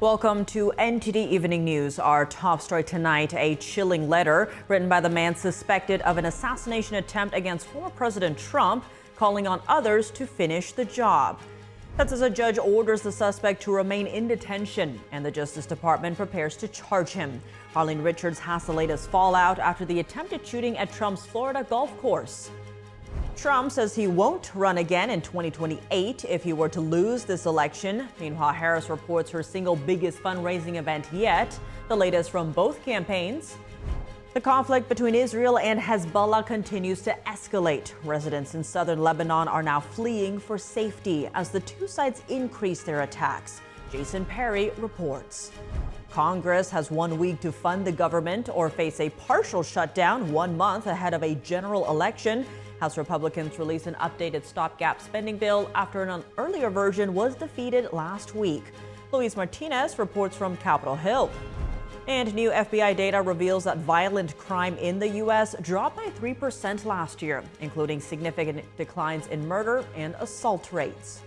Welcome to NTD Evening News. Our top story tonight, a chilling letter written by the man suspected of an assassination attempt against former President Trump, calling on others to finish the job. That's as a judge orders the suspect to remain in detention, and the Justice Department prepares to charge him. Arlene Richards has the latest fallout after the attempted shooting at Trump's Florida golf course. Trump says he won't run again in 2028 if he were to lose this election. Meanwhile, Harris reports her single biggest fundraising event yet. The latest from both campaigns. The conflict between Israel and Hezbollah continues to escalate. Residents in southern Lebanon are now fleeing for safety as the two sides increase their attacks. Jason Perry reports. Congress has 1 week to fund the government or face a partial shutdown 1 month ahead of a general election. House Republicans released an updated stopgap spending bill after an earlier version was defeated last week. Luis Martinez reports from Capitol Hill. And new FBI data reveals that violent crime in the U.S. dropped by 3% last year, including significant declines in murder and assault rates.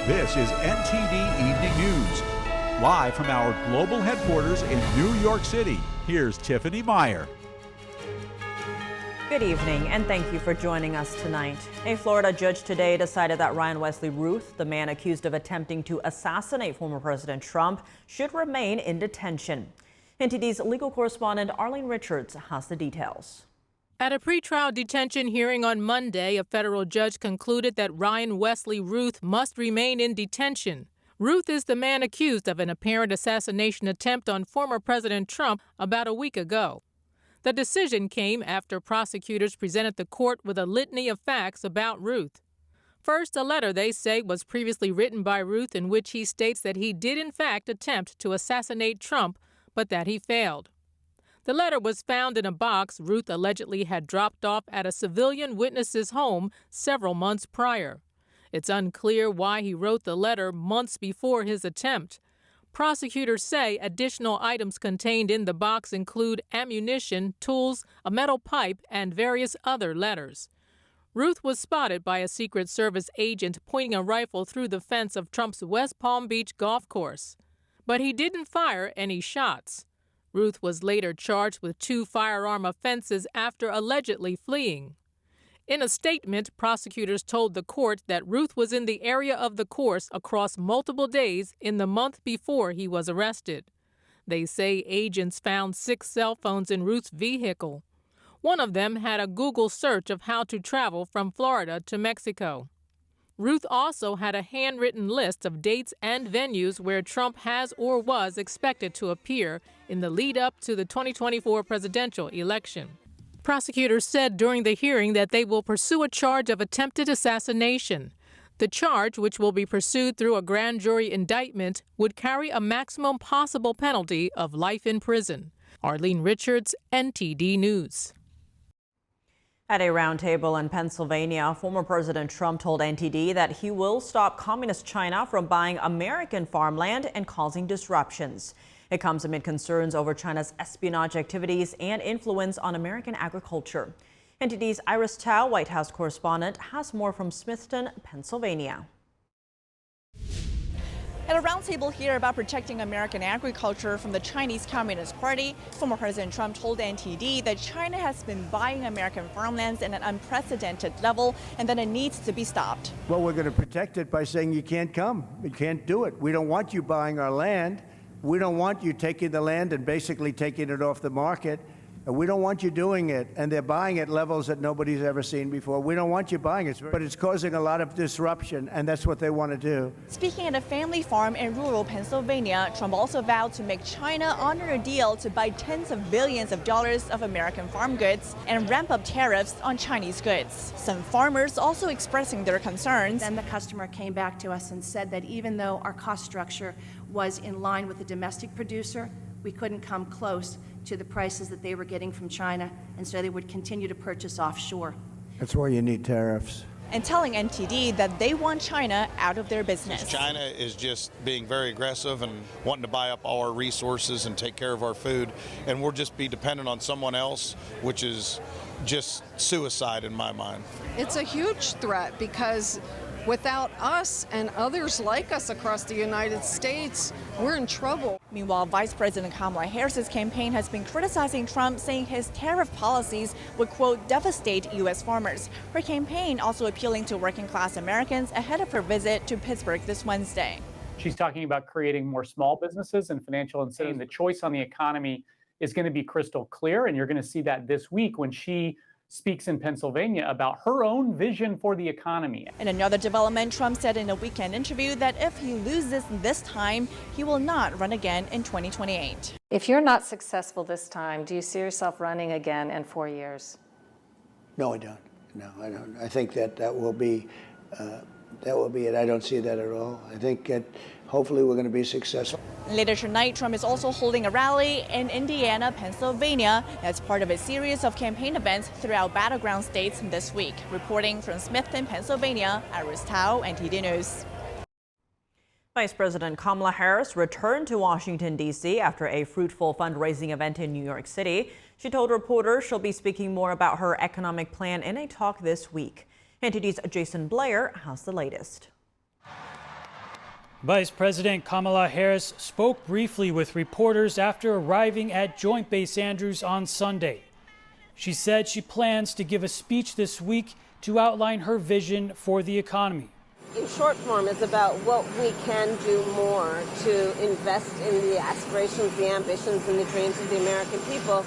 This is NTD Evening News. Live from our global headquarters in New York City, here's Tiffany Meyer. Good evening, and thank you for joining us tonight. A Florida judge today decided that Ryan Wesley Ruth, the man accused of attempting to assassinate former President Trump, should remain in detention. NTD's legal correspondent Arlene Richards has the details. At a pretrial detention hearing on Monday, a federal judge concluded that Ryan Wesley Ruth must remain in detention. Ruth is the man accused of an apparent assassination attempt on former President Trump about a week ago. The decision came after prosecutors presented the court with a litany of facts about Ruth. First, a letter they say was previously written by Ruth in which he states that he did in fact attempt to assassinate Trump, but that he failed. The letter was found in a box Ruth allegedly had dropped off at a civilian witness's home several months prior. It's unclear why he wrote the letter months before his attempt. Prosecutors say additional items contained in the box include ammunition, tools, a metal pipe, and various other letters. Ruth was spotted by a Secret Service agent pointing a rifle through the fence of Trump's West Palm Beach golf course. But he didn't fire any shots. Ruth was later charged with 2 firearm offenses after allegedly fleeing. In a statement, prosecutors told the court that Ruth was in the area of the course across multiple days in the month before he was arrested. They say agents found 6 cell phones in Ruth's vehicle. One of them had a Google search of how to travel from Florida to Mexico. Ruth also had a handwritten list of dates and venues where Trump has or was expected to appear in the lead-up to the 2024 presidential election. Prosecutors said during the hearing that they will pursue a charge of attempted assassination. The charge, which will be pursued through a grand jury indictment, would carry a maximum possible penalty of life in prison. Arlene Richards, NTD News. At a roundtable in Pennsylvania, former President Trump told NTD that he will stop Communist China from buying American farmland and causing disruptions. It comes amid concerns over China's espionage activities and influence on American agriculture. NTD's Iris Tao, White House correspondent, has more from Smithton, Pennsylvania. At a roundtable here about protecting American agriculture from the Chinese Communist Party, former President Trump told NTD that China has been buying American farmlands at an unprecedented level and that it needs to be stopped. Well, we're going to protect it by saying you can't come. You can't do it. We don't want you buying our land. We don't want you taking the land and basically taking it off the market. We don't want you doing it, and they're buying at levels that nobody's ever seen before. We don't want you buying it, but it's causing a lot of disruption, and that's what they want to do. Speaking at a family farm in rural Pennsylvania, Trump also vowed to make China honor a deal to buy tens of billions of dollars of American farm goods and ramp up tariffs on Chinese goods. Some farmers also expressing their concerns. Then the customer came back to us and said that even though our cost structure was in line with the domestic producer, we couldn't come close to the prices that they were getting from China, and so they would continue to purchase offshore. That's why you need tariffs. And telling NTD that they want China out of their business. China is just being very aggressive and wanting to buy up all our resources and take care of our food, and we'll just be dependent on someone else, which is just suicide in my mind. It's a huge threat because without us and others like us across the United States, we're in trouble. Meanwhile, Vice President Kamala Harris's campaign has been criticizing Trump, saying his tariff policies would, quote, devastate U.S. farmers. Her campaign also appealing to working-class Americans ahead of her visit to Pittsburgh this Wednesday. She's talking about creating more small businesses and financial incentives. The choice on the economy is going to be crystal clear, and you're going to see that this week when she speaks in Pennsylvania about her own vision for the economy. In another development, Trump said in a weekend interview that if he loses this time, he will not run again in 2028. If you're not successful this time, do you see yourself running again in 4 years? No, I don't. No, I don't. I think that will be it. I don't see that at all. I think that hopefully we're going to be successful. Later tonight, Trump is also holding a rally in Indiana, Pennsylvania, as part of a series of campaign events throughout battleground states this week. Reporting from Smithton, Pennsylvania, Iris Tao, NTD News. Vice President Kamala Harris returned to Washington, D.C. after a fruitful fundraising event in New York City. She told reporters she'll be speaking more about her economic plan in a talk this week. NTD's Jason Blair has the latest. Vice President Kamala Harris spoke briefly with reporters after arriving at Joint Base Andrews on Sunday. She said she plans to give a speech this week to outline her vision for the economy. In short form, it's about what we can do more to invest in the aspirations, the ambitions, and the dreams of the American people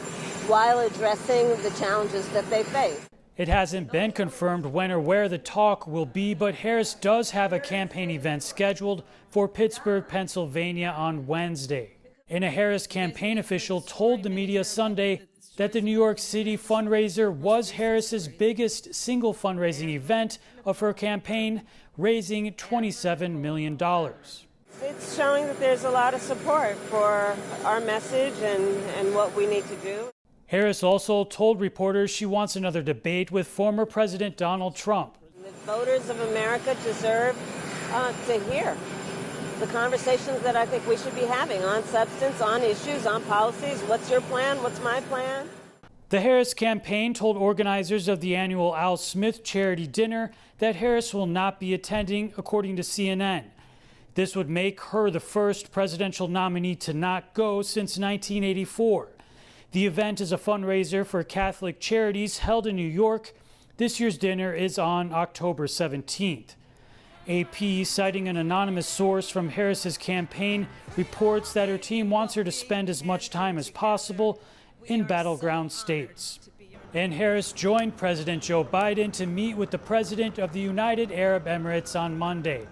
while addressing the challenges that they face. It hasn't been confirmed when or where the talk will be, but Harris does have a campaign event scheduled for Pittsburgh, Pennsylvania on Wednesday. And a Harris campaign official told the media Sunday that the New York City fundraiser was Harris's biggest single fundraising event of her campaign, raising $27 million. It's showing that there's a lot of support for our message and what we need to do. Harris also told reporters she wants another debate with former President Donald Trump. The voters of America deserve to hear the conversations that I think we should be having on substance, on issues, on policies. What's your plan? What's my plan? The Harris campaign told organizers of the annual Al Smith charity dinner that Harris will not be attending, according to CNN. This would make her the first presidential nominee to not go since 1984. The event is a fundraiser for Catholic charities held in New York. This year's dinner is on October 17th. AP, citing an anonymous source from Harris's campaign, reports that her team wants her to spend as much time as possible in battleground states. And Harris joined President Joe Biden to meet with the President of the United Arab Emirates on Monday.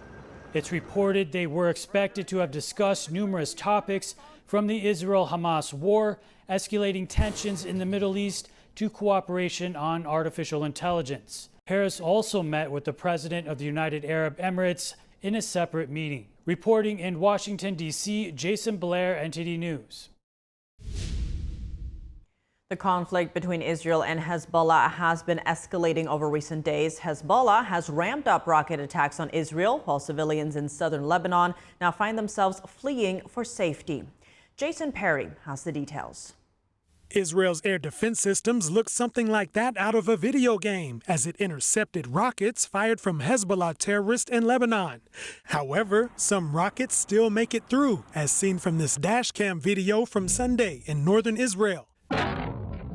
It's reported they were expected to have discussed numerous topics, from the Israel-Hamas war, escalating tensions in the Middle East, to cooperation on artificial intelligence. Harris also met with the President of the United Arab Emirates in a separate meeting. Reporting in Washington, D.C., Jason Blair, NTD News. The conflict between Israel and Hezbollah has been escalating over recent days. Hezbollah has ramped up rocket attacks on Israel, while civilians in southern Lebanon now find themselves fleeing for safety. Jason Perry has the details. Israel's air defense systems look something like that out of a video game as it intercepted rockets fired from Hezbollah terrorists in Lebanon. However, some rockets still make it through, as seen from this dashcam video from Sunday in northern Israel.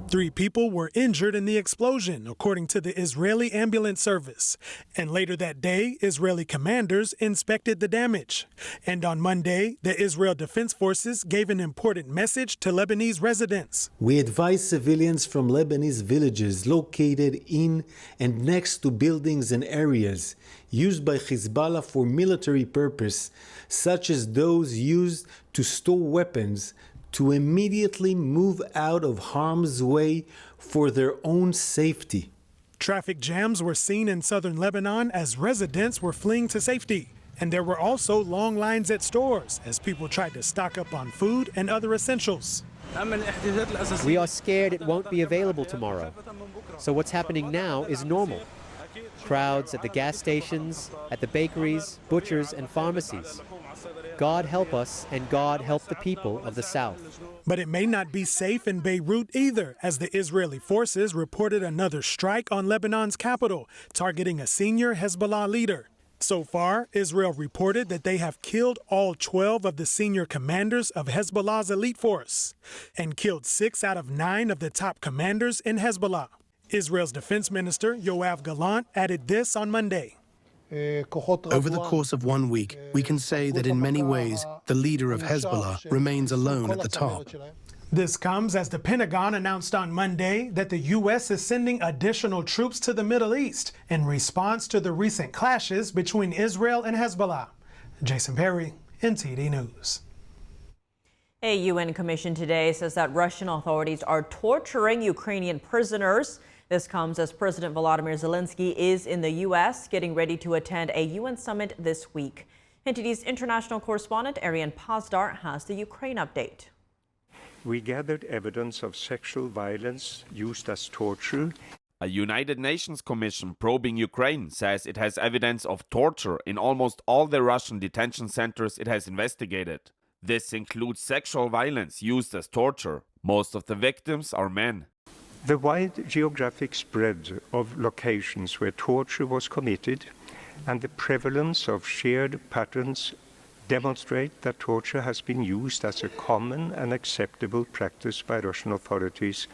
3 people were injured in the explosion, according to the Israeli ambulance service. And later that day, Israeli commanders inspected the damage. And on Monday, the Israel Defense Forces gave an important message to Lebanese residents. We advise civilians from Lebanese villages located in and next to buildings and areas used by Hezbollah for military purpose, such as those used to store weapons, to immediately move out of harm's way for their own safety. Traffic jams were seen in southern Lebanon as residents were fleeing to safety. And there were also long lines at stores as people tried to stock up on food and other essentials. We are scared it won't be available tomorrow. So what's happening now is normal. Crowds at the gas stations, at the bakeries, butchers, and pharmacies. God help us and God help the people of the South. But it may not be safe in Beirut either, as the Israeli forces reported another strike on Lebanon's capital, targeting a senior Hezbollah leader. So far, Israel reported that they have killed all 12 of the senior commanders of Hezbollah's elite force and killed 6 out of 9 of the top commanders in Hezbollah. Israel's defense minister, Yoav Gallant, added this on Monday. Over the course of 1 week, we can say that in many ways, the leader of Hezbollah remains alone at the top. This comes as the Pentagon announced on Monday that the U.S. is sending additional troops to the Middle East in response to the recent clashes between Israel and Hezbollah. Jason Perry, NTD News. A UN commission today says that Russian authorities are torturing Ukrainian prisoners. This comes as President Volodymyr Zelensky is in the U.S. getting ready to attend a UN summit this week. NTD's international correspondent Arian Pazdar has the Ukraine update. We gathered evidence of sexual violence used as torture. A United Nations commission probing Ukraine says it has evidence of torture in almost all the Russian detention centers it has investigated. This includes sexual violence used as torture. Most of the victims are men. The wide geographic spread of locations where torture was committed and the prevalence of shared patterns demonstrate that torture has been used as a common and acceptable practice by Russian authorities.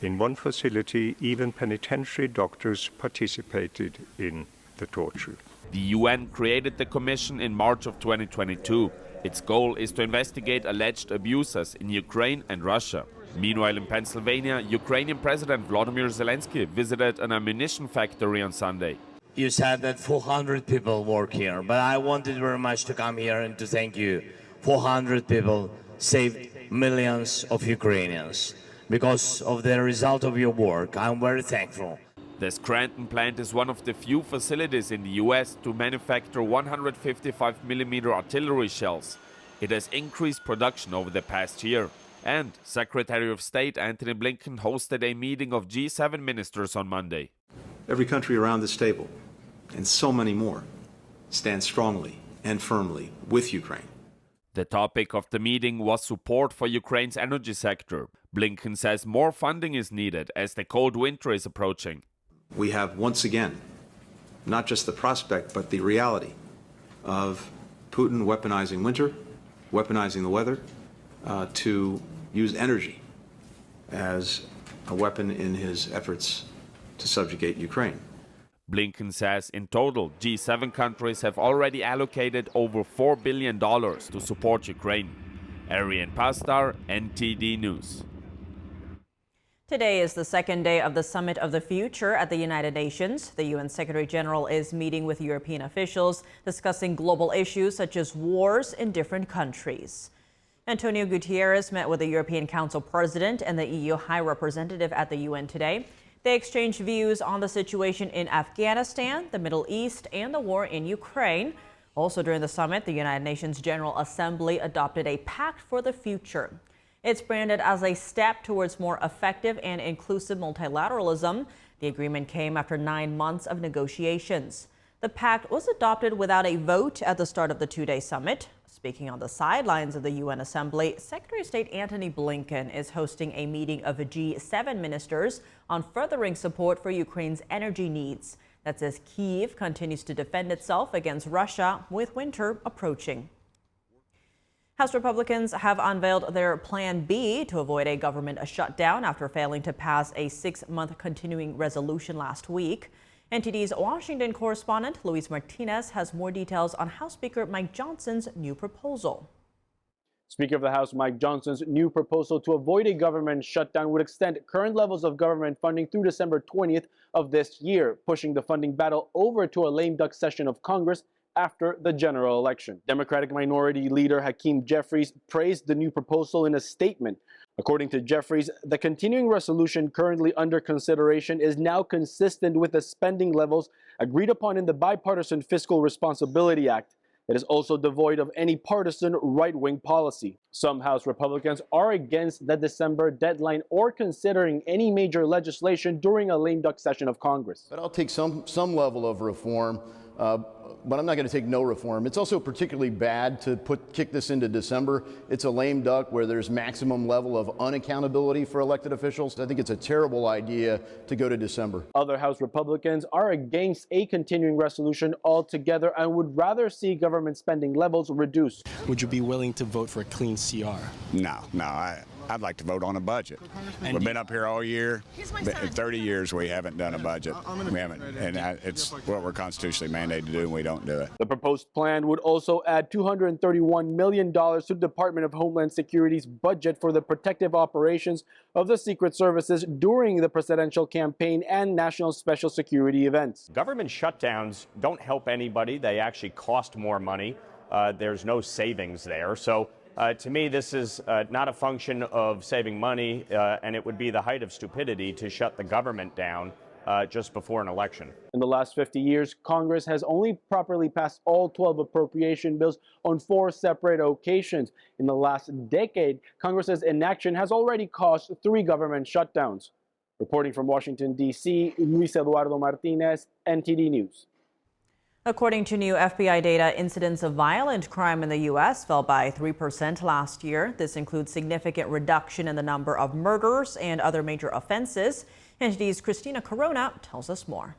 In one facility, even penitentiary doctors participated in the torture. The UN created the commission in March of 2022. Its goal is to investigate alleged abuses in Ukraine and Russia. Meanwhile, in Pennsylvania, Ukrainian President Volodymyr Zelensky visited an ammunition factory on Sunday. You said that 400 people work here, but I wanted very much to come here and to thank you. 400 people saved millions of Ukrainians. Because of the result of your work, I'm very thankful. The Scranton plant is one of the few facilities in the U.S. to manufacture 155mm artillery shells. It has increased production over the past year. And Secretary of State Antony Blinken hosted a meeting of G7 ministers on Monday. Every country around this table, and so many more, stand strongly and firmly with Ukraine. The topic of the meeting was support for Ukraine's energy sector. Blinken says more funding is needed as the cold winter is approaching. We have once again, not just the prospect, but the reality of Putin weaponizing winter, weaponizing the weather, to use energy as a weapon in his efforts to subjugate Ukraine. Blinken says in total, G7 countries have already allocated over $4 billion to support Ukraine. Arian Pazdar, NTD News. Today is the second day of the Summit of the Future at the United Nations. The UN Secretary General is meeting with European officials, discussing global issues such as wars in different countries. Antonio Guterres met with the European Council President and the EU High Representative at the UN today. They exchanged views on the situation in Afghanistan, the Middle East, and the war in Ukraine. Also during the summit, the United Nations General Assembly adopted a Pact for the Future. It's branded as a step towards more effective and inclusive multilateralism. The agreement came after 9 months of negotiations. The pact was adopted without a vote at the start of the two-day summit. Speaking on the sidelines of the UN Assembly, Secretary of State Antony Blinken is hosting a meeting of the G7 ministers on furthering support for Ukraine's energy needs. That's as Kyiv continues to defend itself against Russia with winter approaching. House Republicans have unveiled their Plan B to avoid a government shutdown after failing to pass a 6-month continuing resolution last week. NTD's Washington correspondent Luis Martinez has more details on House Speaker Mike Johnson's new proposal. Speaker of the House Mike Johnson's new proposal to avoid a government shutdown would extend current levels of government funding through December 20th of this year, pushing the funding battle over to a lame duck session of Congress after the general election. Democratic Minority Leader Hakeem Jeffries praised the new proposal in a statement. According to Jeffries, the continuing resolution currently under consideration is now consistent with the spending levels agreed upon in the Bipartisan Fiscal Responsibility Act. It is also devoid of any partisan right-wing policy. Some House Republicans are against the December deadline or considering any major legislation during a lame duck session of Congress. But I'll take some level of reform but I'm not going to take no reform. It's also particularly bad to kick this into December. It's a lame duck where there's maximum level of unaccountability for elected officials. I think it's a terrible idea to go to December. Other House Republicans are against a continuing resolution altogether and would rather see government spending levels reduced. Would you be willing to vote for a clean CR? No, I'd like to vote on a budget. We've been up here all year. In 30 years, we haven't done a budget. We haven't, and it's what we're constitutionally mandated to do, and we don't do it. The proposed plan would also add $231 million to the Department of Homeland Security's budget for the protective operations of the Secret Services during the presidential campaign and national special security events. Government shutdowns don't help anybody. They actually cost more money. There's no savings there. So to me, this is not a function of saving money, and it would be the height of stupidity to shut the government down just before an election. In the last 50 years, Congress has only properly passed all 12 appropriation bills on 4 separate occasions. In the last decade, Congress's inaction has already caused 3 government shutdowns. Reporting from Washington, D.C., Luis Eduardo Martinez, NTD News. According to new FBI data, incidents of violent crime in the U.S. fell by 3% last year. This includes significant reduction in the number of murders and other major offenses. NTD's Christina Corona tells us more.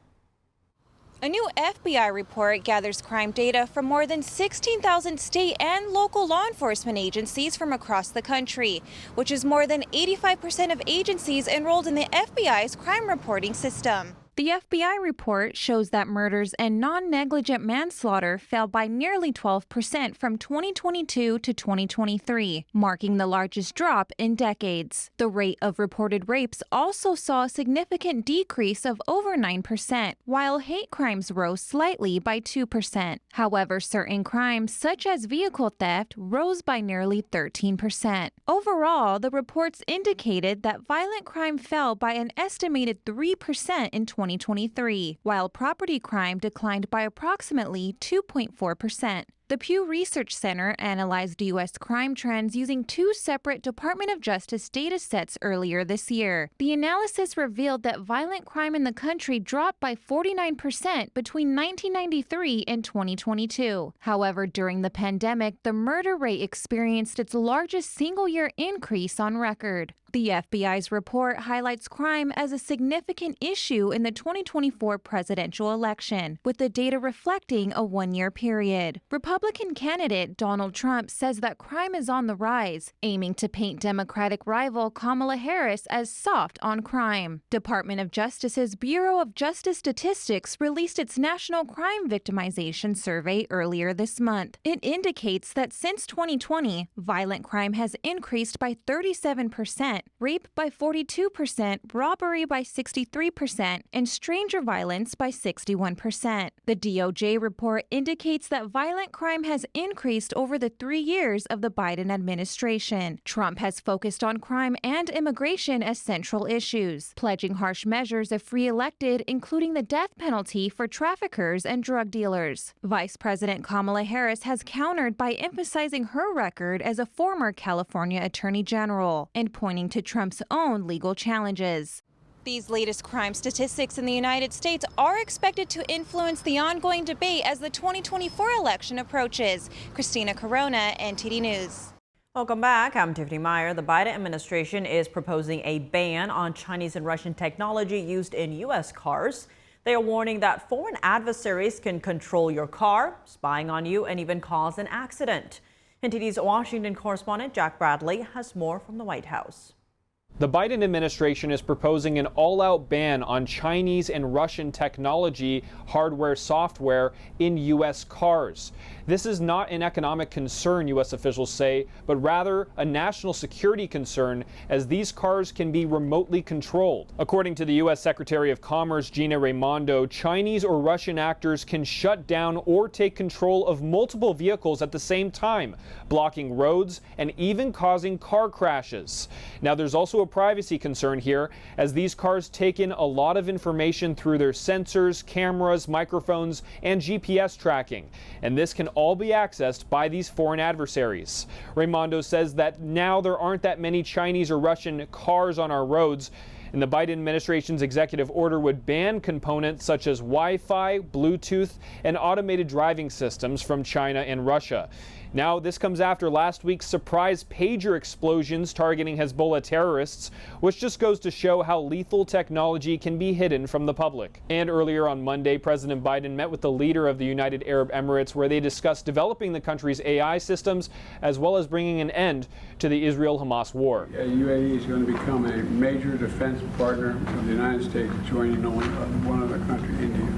A new FBI report gathers crime data from more than 16,000 state and local law enforcement agencies from across the country, which is more than 85% of agencies enrolled in the FBI's crime reporting system. The FBI report shows that murders and non-negligent manslaughter fell by nearly 12% from 2022 to 2023, marking the largest drop in decades. The rate of reported rapes also saw a significant decrease of over 9%, while hate crimes rose slightly by 2%. However, certain crimes, such as vehicle theft, rose by nearly 13%. Overall, the reports indicated that violent crime fell by an estimated 3% in 2023, while property crime declined by approximately 2.4%. The Pew Research Center analyzed U.S. crime trends using 2 separate Department of Justice data sets earlier this year. The analysis revealed that violent crime in the country dropped by 49% between 1993 and 2022. However, during the pandemic, the murder rate experienced its largest single-year increase on record. The FBI's report highlights crime as a significant issue in the 2024 presidential election, with the data reflecting a 1-year period. Republican candidate Donald Trump says that crime is on the rise, aiming to paint Democratic rival Kamala Harris as soft on crime. Department of Justice's Bureau of Justice Statistics released its National Crime Victimization Survey earlier this month. It indicates that since 2020, violent crime has increased by 37%. Rape by 42%, robbery by 63%, and stranger violence by 61%. The DOJ report indicates that violent crime has increased over the 3 years of the Biden administration. Trump has focused on crime and immigration as central issues, pledging harsh measures if re-elected, including the death penalty for traffickers and drug dealers. Vice President Kamala Harris has countered by emphasizing her record as a former California Attorney General and pointing to Trump's own legal challenges. These latest crime statistics in the United States are expected to influence the ongoing debate as the 2024 election approaches. Christina Corona, NTD News. Welcome back. I'm Tiffany Meyer. The Biden administration is proposing a ban on Chinese and Russian technology used in U.S. cars. They are warning that foreign adversaries can control your car, spying on you, and even cause an accident. NTD's Washington correspondent Jack Bradley has more from the White House. The Biden administration is proposing an all-out ban on Chinese and Russian technology, hardware, software in U.S. cars. This is not an economic concern, U.S. officials say, but rather a national security concern, as these cars can be remotely controlled. According to the U.S. Secretary of Commerce, Gina Raimondo, Chinese or Russian actors can shut down or take control of multiple vehicles at the same time, blocking roads and even causing car crashes. Now, there's also a privacy concern here, as these cars take in a lot of information through their sensors, cameras, microphones, and GPS tracking, and this can all be accessed by these foreign adversaries. Raimondo says that now there aren't that many Chinese or Russian cars on our roads, And the Biden administration's executive order would ban components such as Wi-Fi, Bluetooth, and automated driving systems from China and Russia. Now, this comes after last week's surprise pager explosions targeting Hezbollah terrorists, which just goes to show how lethal technology can be hidden from the public. And earlier on Monday, President Biden met with the leader of the United Arab Emirates, where they discussed developing the country's AI systems, as well as bringing an end to the Israel-Hamas war. UAE is going to become a major defense partner of the United States, joining only one other country, India.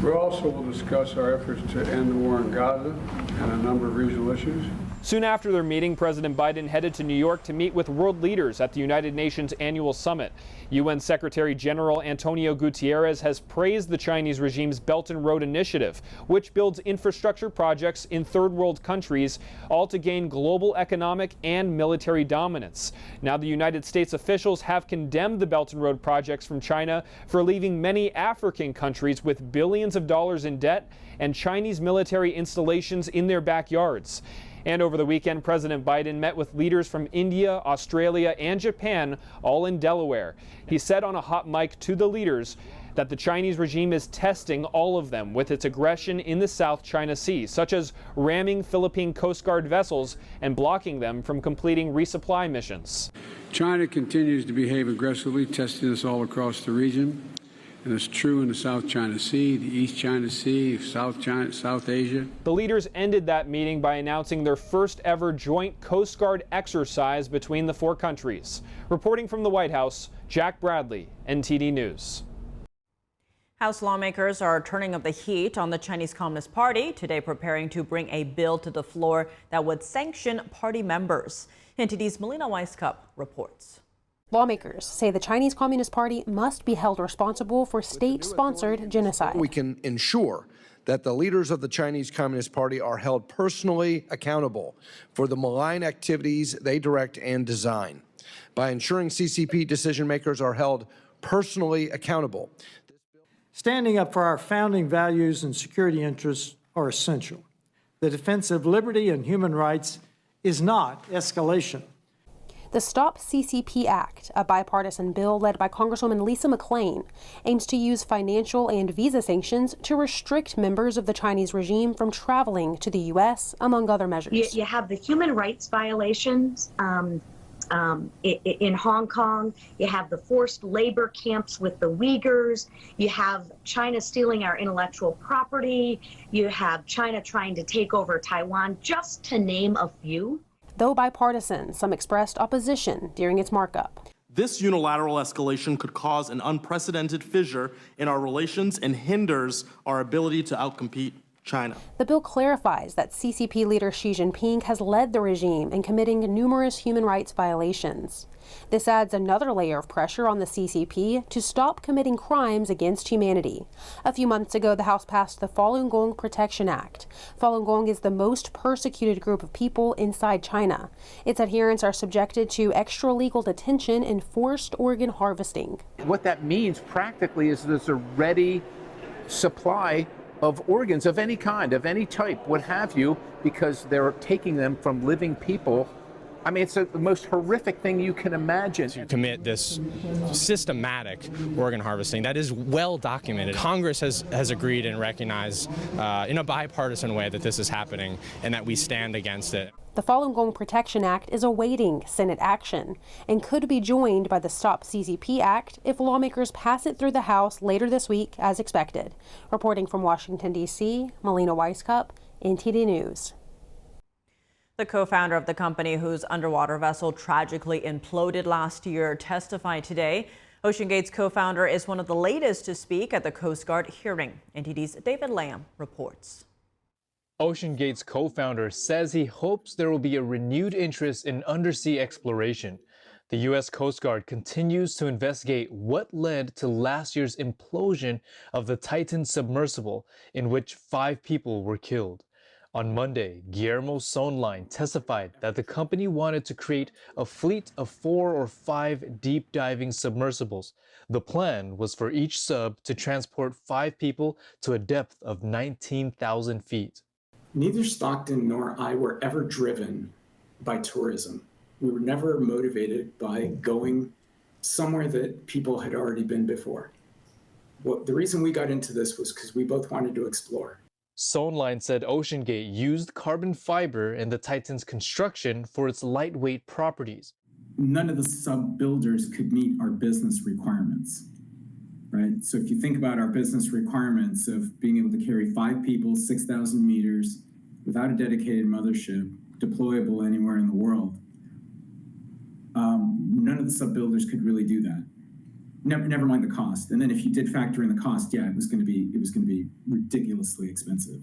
We also will discuss our efforts to end the war in Gaza and a number of regional issues. Soon after their meeting, President Biden headed to New York to meet with world leaders at the United Nations annual summit. UN Secretary General Antonio Guterres has praised the Chinese regime's Belt and Road Initiative, which builds infrastructure projects in third world countries, all to gain global economic and military dominance. Now, the United States officials have condemned the Belt and Road projects from China for leaving many African countries with billions of dollars in debt and Chinese military installations in their backyards. And over the weekend, President Biden met with leaders from India, Australia, and Japan, all in Delaware. He said on a hot mic to the leaders that the Chinese regime is testing all of them with its aggression in the South China Sea, such as ramming Philippine Coast Guard vessels and blocking them from completing resupply missions. China continues to behave aggressively, testing us all across the region. And it's true in the South China Sea, the East China Sea, South Asia. The leaders ended that meeting by announcing their first ever joint Coast Guard exercise between the four countries. Reporting from the White House, Jack Bradley, NTD News. House lawmakers are turning up the heat on the Chinese Communist Party, today preparing to bring a bill to the floor that would sanction party members. NTD's Melina Weisskopf reports. Lawmakers say the Chinese Communist Party must be held responsible for state-sponsored genocide. We can ensure that the leaders of the Chinese Communist Party are held personally accountable for the malign activities they direct and design. By ensuring CCP decision makers are held personally accountable. Standing up for our founding values and security interests are essential. The defense of liberty and human rights is not escalation. The Stop CCP Act, a bipartisan bill led by Congresswoman Lisa McClain, aims to use financial and visa sanctions to restrict members of the Chinese regime from traveling to the U.S., among other measures. You have the human rights violations in Hong Kong. You have the forced labor camps with the Uyghurs. You have China stealing our intellectual property. You have China trying to take over Taiwan, just to name a few. Though bipartisan, some expressed opposition during its markup. This unilateral escalation could cause an unprecedented fissure in our relations and hinders our ability to outcompete China. The bill clarifies that CCP leader Xi Jinping has led the regime in committing numerous human rights violations. This adds another layer of pressure on the CCP to stop committing crimes against humanity. A few months ago, the House passed the Falun Gong Protection Act. Falun Gong is the most persecuted group of people inside China. Its adherents are subjected to extra-legal detention and forced organ harvesting. What that means practically is there's a ready supply of organs of any kind, of any type, what have you, because they're taking them from living people. I mean, it's the most horrific thing you can imagine. To commit this systematic organ harvesting that is well documented. Congress has agreed and recognized in a bipartisan way that this is happening and that we stand against it. The Falun Gong Protection Act is awaiting Senate action and could be joined by the Stop CCP Act if lawmakers pass it through the House later this week as expected. Reporting from Washington, D.C., Melina Weisskopf, NTD News. The co-founder of the company whose underwater vessel tragically imploded last year testified today. OceanGate's co-founder is one of the latest to speak at the Coast Guard hearing. NTD's David Lamb reports. OceanGate's co-founder says he hopes there will be a renewed interest in undersea exploration. The U.S. Coast Guard continues to investigate what led to last year's implosion of the Titan submersible, in which 5 people were killed. On Monday, Guillermo Sonline testified that the company wanted to create a fleet of 4 or 5 deep-diving submersibles. The plan was for each sub to transport 5 people to a depth of 19,000 feet. Neither Stockton nor I were ever driven by tourism. We were never motivated by going somewhere that people had already been before. Well, the reason we got into this was because we both wanted to explore. Sonline said OceanGate used carbon fiber in the Titan's construction for its lightweight properties. None of the sub-builders could meet our business requirements, right? So if you think about our business requirements of being able to carry 5 people, 6,000 meters, without a dedicated mothership, deployable anywhere in the world, none of the sub-builders could really do that. Never mind the cost. And then if you did factor in the cost, yeah, it was going to be ridiculously expensive.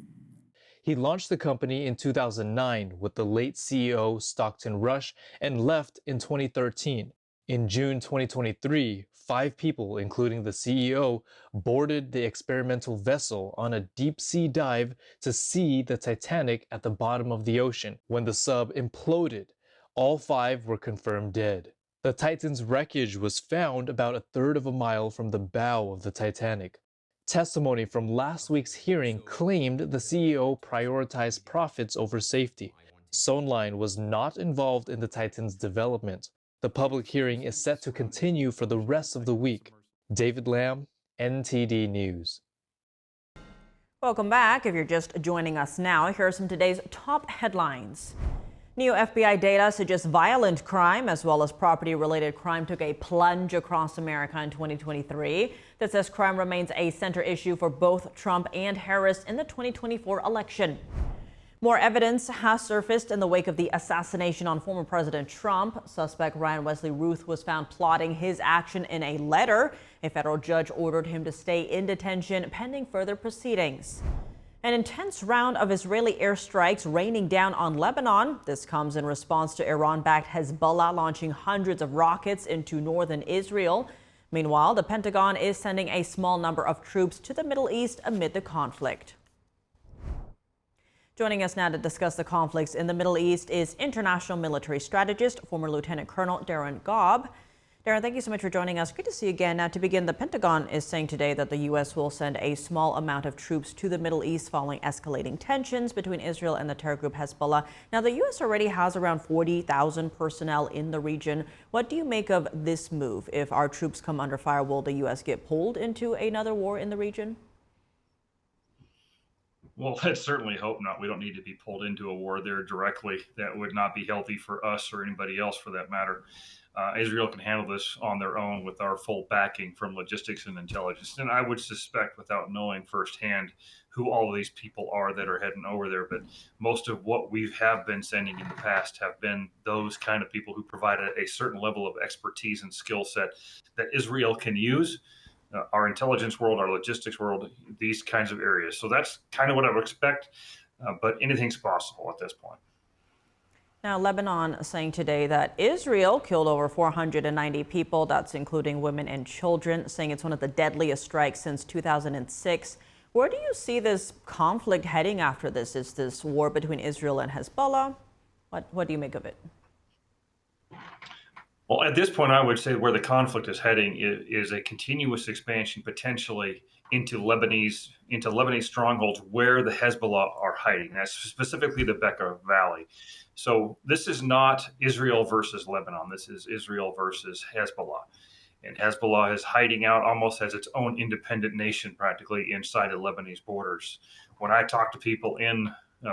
He launched the company in 2009 with the late CEO Stockton Rush and left in 2013. In June 2023, 5 people, including the CEO, boarded the experimental vessel on a deep-sea dive to see the Titanic at the bottom of the ocean. When the sub imploded, all 5 were confirmed dead. The Titan's wreckage was found about 1/3 of a mile from the bow of the Titanic. Testimony from last week's hearing claimed the CEO prioritized profits over safety. Sonline was not involved in the Titan's development. The public hearing is set to continue for the rest of the week. David Lamb, NTD News. Welcome back. If you're just joining us now, here are some of today's top headlines. New FBI data suggests violent crime as well as property-related crime took a plunge across America in 2023. That says crime remains a center issue for both Trump and Harris in the 2024 election. More evidence has surfaced in the wake of the assassination on former President Trump. Suspect Ryan Wesley Ruth was found plotting his action in a letter. A federal judge ordered him to stay in detention pending further proceedings. An intense round of Israeli airstrikes raining down on Lebanon. This comes in response to Iran-backed Hezbollah launching hundreds of rockets into northern Israel. Meanwhile, the Pentagon is sending a small number of troops to the Middle East amid the conflict. Joining us now to discuss the conflicts in the Middle East is international military strategist, former Lieutenant Colonel Darren Gobb. Darren, thank you so much for joining us. Good to see you again. Now, to begin, the Pentagon is saying today that the U.S. will send a small amount of troops to the Middle East following escalating tensions between Israel and the terror group Hezbollah. Now, the U.S. already has around 40,000 personnel in the region. What do you make of this move? If our troops come under fire, will the U.S. get pulled into another war in the region? Well, let's certainly hope not. We don't need to be pulled into a war there directly. That would not be healthy for us or anybody else for that matter. Israel can handle this on their own with our full backing from logistics and intelligence. And I would suspect, without knowing firsthand who all of these people are that are heading over there, but most of what we have been sending in the past have been those kind of people who provided a certain level of expertise and skill set that Israel can use. Our intelligence world, our logistics world, these kinds of areas. So that's kind of what I would expect, but anything's possible at this point. Now, Lebanon saying today that Israel killed over 490 people. That's including women and children, saying it's one of the deadliest strikes since 2006. Where do you see this conflict heading after this? Is this war between Israel and Hezbollah? What do you make of it? Well, at this point, I would say where the conflict is heading is a continuous expansion potentially into Lebanese strongholds where the Hezbollah are hiding. That's specifically the Bekaa Valley. So this is not Israel versus Lebanon. This is Israel versus Hezbollah. And Hezbollah is hiding out almost as its own independent nation practically inside the Lebanese borders. When I talk to people in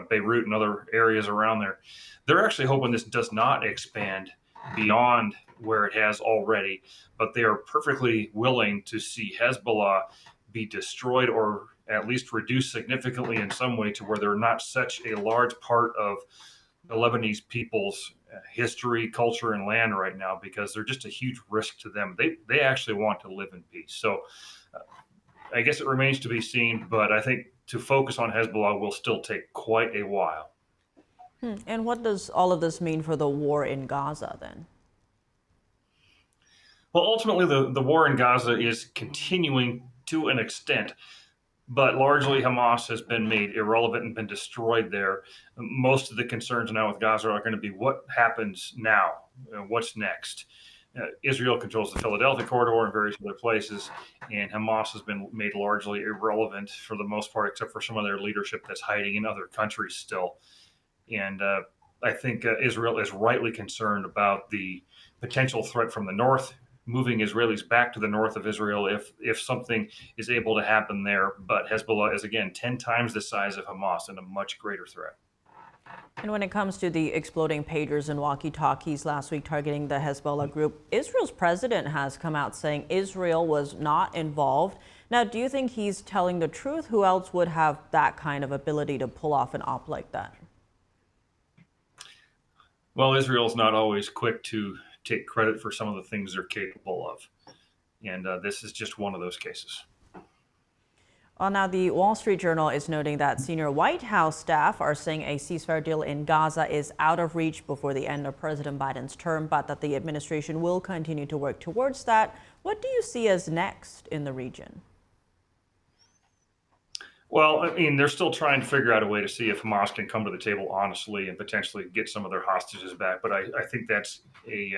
Beirut and other areas around there, they're actually hoping this does not expand beyond where it has already, but they are perfectly willing to see Hezbollah be destroyed or at least reduced significantly in some way to where they're not such a large part of the Lebanese people's history, culture, and land right now, because they're just a huge risk to them. They actually want to live in peace. So I guess it remains to be seen, but I think to focus on Hezbollah will still take quite a while. And what does all of this mean for the war in Gaza then? Well, ultimately, the war in Gaza is continuing to an extent, but largely Hamas has been made irrelevant and been destroyed there. Most of the concerns now with Gaza are going to be what happens now, what's next. Israel controls the Philadelphia corridor and various other places, and Hamas has been made largely irrelevant for the most part, except for some of their leadership that's hiding in other countries still. And I think Israel is rightly concerned about the potential threat from the north, moving Israelis back to the north of Israel if something is able to happen there. But Hezbollah is, again, 10 times the size of Hamas and a much greater threat. And when it comes to the exploding pagers and walkie-talkies last week targeting the Hezbollah group, Israel's president has come out saying Israel was not involved. Now, do you think he's telling the truth? Who else would have that kind of ability to pull off an op like that? Well, Israel's not always quick to take credit for some of the things they're capable of. And this is just one of those cases. Well, now the Wall Street Journal is noting that senior White House staff are saying a ceasefire deal in Gaza is out of reach before the end of President Biden's term, but that the administration will continue to work towards that. What do you see as next in the region? Well, I mean, they're still trying to figure out a way to see if Hamas can come to the table honestly and potentially get some of their hostages back. But I think that's a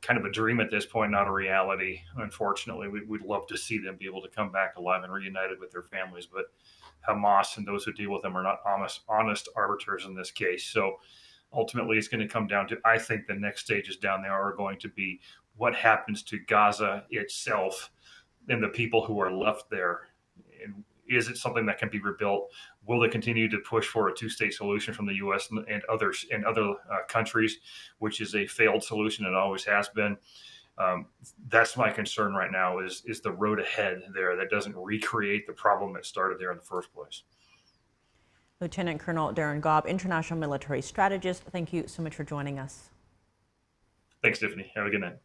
kind of a dream at this point, not a reality. Unfortunately, we'd love to see them be able to come back alive and reunited with their families. But Hamas and those who deal with them are not honest arbiters in this case. So ultimately, it's going to come down to, I think the next stages down there are going to be what happens to Gaza itself and the people who are left there. And is it something that can be rebuilt? Will they continue to push for a two-state solution from the U.S. and others and other countries, which is a failed solution and always has been? That's my concern right now is the road ahead there that doesn't recreate the problem that started there in the first place. Lieutenant Colonel Darren Gobb, international military strategist, thank you so much for joining us. Thanks, Tiffany. Have a good night.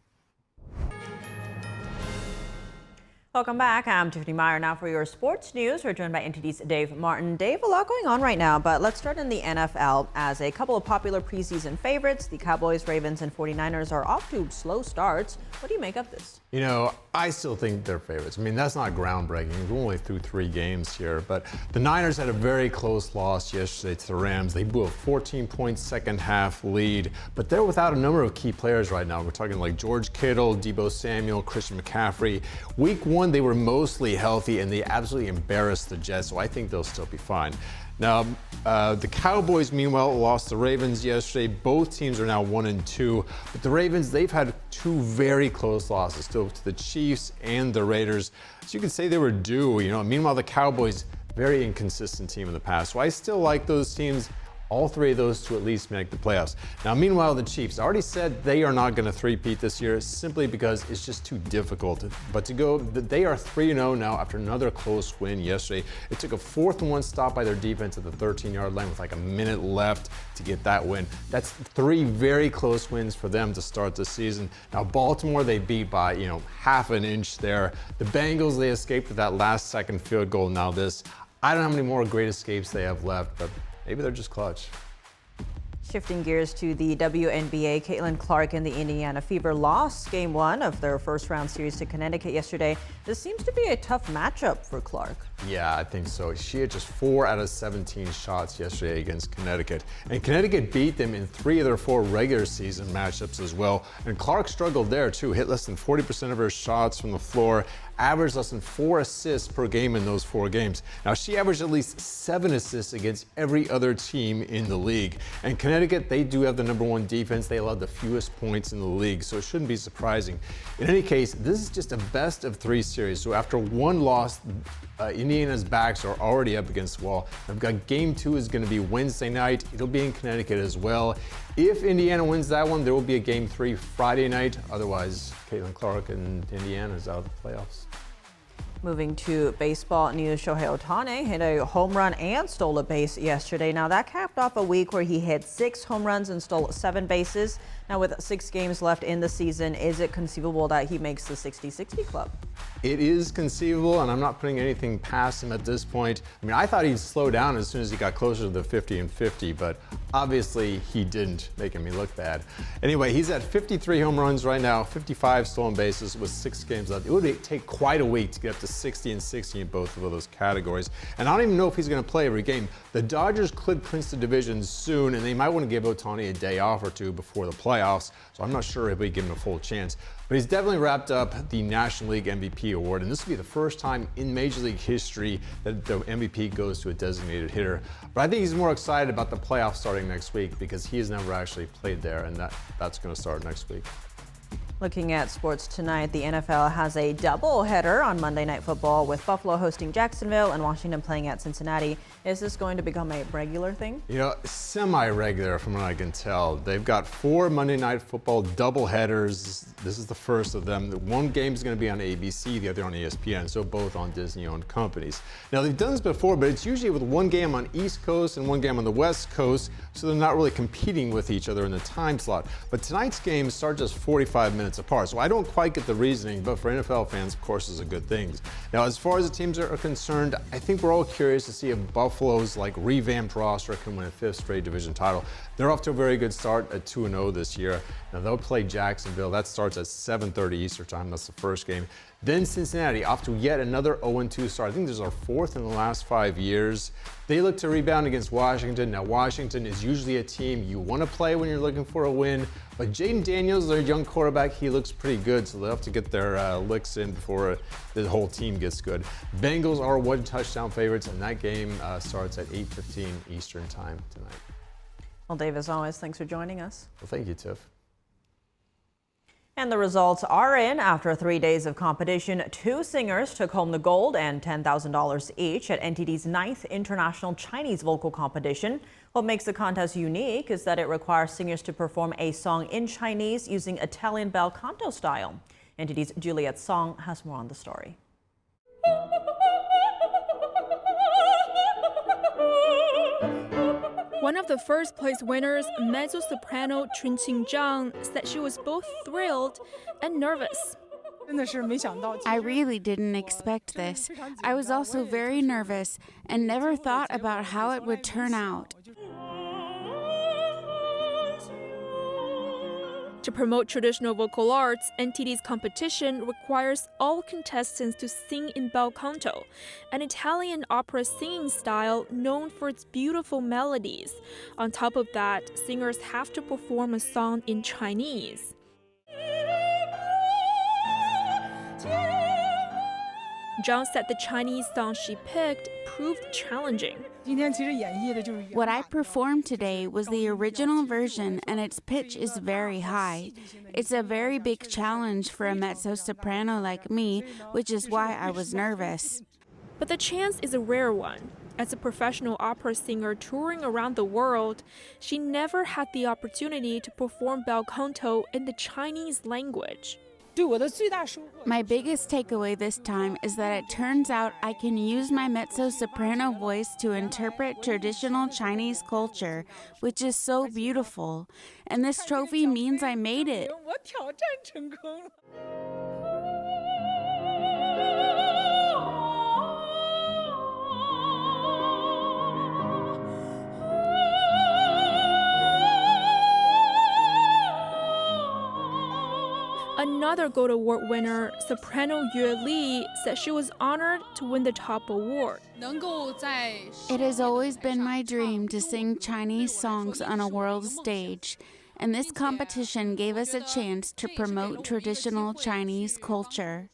Welcome back. I'm Tiffany Meyer. Now for your sports news. We're joined by NTD's Dave Martin. Dave, a lot going on right now, but let's start in the NFL as a couple of popular preseason favorites, the Cowboys, Ravens, and 49ers are off to slow starts. What do you make of this? You know, I still think they're favorites. I mean, that's not groundbreaking. We're only through 3 games here, but the Niners had a very close loss yesterday to the Rams. They blew a 14-point second half lead, but they're without a number of key players right now. We're talking like George Kittle, Deebo Samuel, Christian McCaffrey. Week 1, they were mostly healthy, and they absolutely embarrassed the Jets, so I think they'll still be fine. Now, the Cowboys, meanwhile, lost the Ravens yesterday. Both teams are now 1-2, but the Ravens, they've had 2 very close losses, still to the Chiefs and the Raiders. So you could say they were due, you know. Meanwhile, the Cowboys, very inconsistent team in the past. So I still like those teams. All 3 of those to at least make the playoffs. Now, meanwhile, the Chiefs already said they are not going to three-peat this year simply because it's just too difficult. But they are 3-0 now after another close win yesterday. It took a 4th-and-1 stop by their defense at the 13-yard line with like a minute left to get that win. That's 3 very close wins for them to start the season. Now, Baltimore, they beat by, half an inch there. The Bengals, they escaped with that last-second field goal. Now this, I don't know how many more great escapes they have left, but maybe they're just clutch. Shifting gears to the WNBA, Caitlin Clark and the Indiana Fever lost Game 1 of their first-round series to Connecticut yesterday. This seems to be a tough matchup for Clark. Yeah, I think so. She had just 4 out of 17 shots yesterday against Connecticut. And Connecticut beat them in 3 of their 4 regular season matchups as well. And Clark struggled there too, hit less than 40% of her shots from the floor, averaged less than 4 assists per game in those 4 games. Now, she averaged at least 7 assists against every other team in the league. And Connecticut, they do have the #1 defense. They allowed the fewest points in the league, so it shouldn't be surprising. In any case, this is just a best of 3 series. So after 1 loss, Indiana's backs are already up against the wall. I've got Game 2 is going to be Wednesday night. It'll be in Connecticut as well. If Indiana wins that one, there will be a Game 3 Friday night. Otherwise, Caitlin Clark and Indiana is out of the playoffs. Moving to baseball news, Shohei Ohtani hit a home run and stole a base yesterday. Now that capped off a week where he hit 6 home runs and stole 7 bases. Now with 6 games left in the season, is it conceivable that he makes the 60-60 club? It is conceivable, and I'm not putting anything past him at this point. I mean, I thought he'd slow down as soon as he got closer to the 50-50, but obviously he didn't, making me look bad. Anyway, he's at 53 home runs right now, 55 stolen bases with 6 games left. It would take quite a week to get up to 60 and 60 in both of those categories. And I don't even know if he's going to play every game. The Dodgers could clinch the division soon, and they might want to give Ohtani a day off or 2 before the playoffs, so I'm not sure if we give him a full chance. But he's definitely wrapped up the National League MVP award, and this will be the first time in Major League history that the MVP goes to a designated hitter. But I think he's more excited about the playoffs starting next week because he has never actually played there, and that's going to start next week. Looking at sports tonight, the NFL has a doubleheader on Monday Night Football with Buffalo hosting Jacksonville and Washington playing at Cincinnati. Is this going to become a regular thing? You know, semi-regular from what I can tell. They've got 4 Monday Night Football doubleheaders. This is the first of them. One game is going to be on ABC, the other on ESPN, so both on Disney-owned companies. Now, they've done this before, but it's usually with one game on East Coast and one game on the West Coast, so they're not really competing with each other in the time slot. But tonight's games start just 45 minutes apart, so I don't quite get the reasoning, but for NFL fans, of course, it's a good thing. Now, as far as the teams are concerned, I think we're all curious to see if Buffalo's revamped roster can win a 5th straight division title. They're off to a very good start at 2-0 this year. Now, they'll play Jacksonville. That starts at 7:30 Eastern time. That's the first game. Then Cincinnati, off to yet another 0-2 start. I think this is our 4th in the last 5 years. They look to rebound against Washington. Now, Washington is usually a team you want to play when you're looking for a win. But Jaden Daniels, their young quarterback, he looks pretty good, so they'll have to get their licks in before the whole team gets good. Bengals are 1-touchdown favorites, and that game starts at 8:15 Eastern time tonight. Well, Dave, as always, thanks for joining us. Well, thank you, Tiff. And the results are in. After 3 days of competition, 2 singers took home the gold and $10,000 each at NTD's 9th International Chinese Vocal Competition. What makes the contest unique is that it requires singers to perform a song in Chinese using Italian bel canto style. NTD's Juliet Song has more on the story. One of the first place winners, mezzo-soprano Chun Qing-zhang, said she was both thrilled and nervous. I really didn't expect this. I was also very nervous and never thought about how it would turn out. To promote traditional vocal arts, NTD's competition requires all contestants to sing in bel canto, an Italian opera singing style known for its beautiful melodies. On top of that, singers have to perform a song in Chinese. Zhang said the Chinese song she picked proved challenging. What I performed today was the original version, and its pitch is very high. It's a very big challenge for a mezzo-soprano like me, which is why I was nervous. But the chance is a rare one. As a professional opera singer touring around the world, she never had the opportunity to perform bel canto in the Chinese language. My biggest takeaway this time is that it turns out I can use my mezzo-soprano voice to interpret traditional Chinese culture, which is so beautiful. And this trophy means I made it. Another Gold Award winner, soprano Yue Li, said she was honored to win the top award. It has always been my dream to sing Chinese songs on a world stage, and this competition gave us a chance to promote traditional Chinese culture.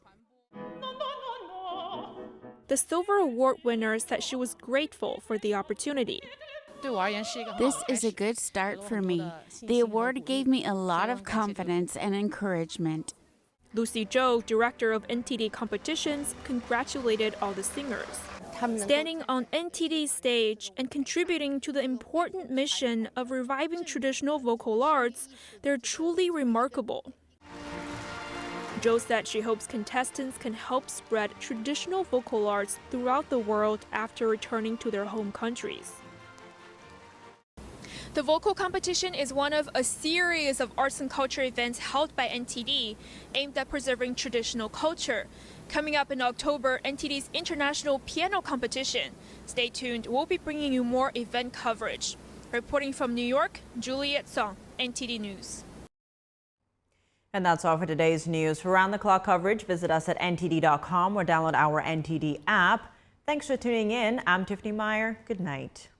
The Silver Award winner said she was grateful for the opportunity. This is a good start for me. The award gave me a lot of confidence and encouragement. Lucy Zhou, director of NTD competitions, congratulated all the singers. Standing on NTD's stage and contributing to the important mission of reviving traditional vocal arts, they're truly remarkable. Zhou said she hopes contestants can help spread traditional vocal arts throughout the world after returning to their home countries. The vocal competition is one of a series of arts and culture events held by NTD aimed at preserving traditional culture. Coming up in October, NTD's International Piano Competition. Stay tuned, we'll be bringing you more event coverage. Reporting from New York, Juliet Song, NTD News. And that's all for today's news. For round-the-clock coverage, visit us at ntd.com or download our NTD app. Thanks for tuning in. I'm Tiffany Meyer. Good night.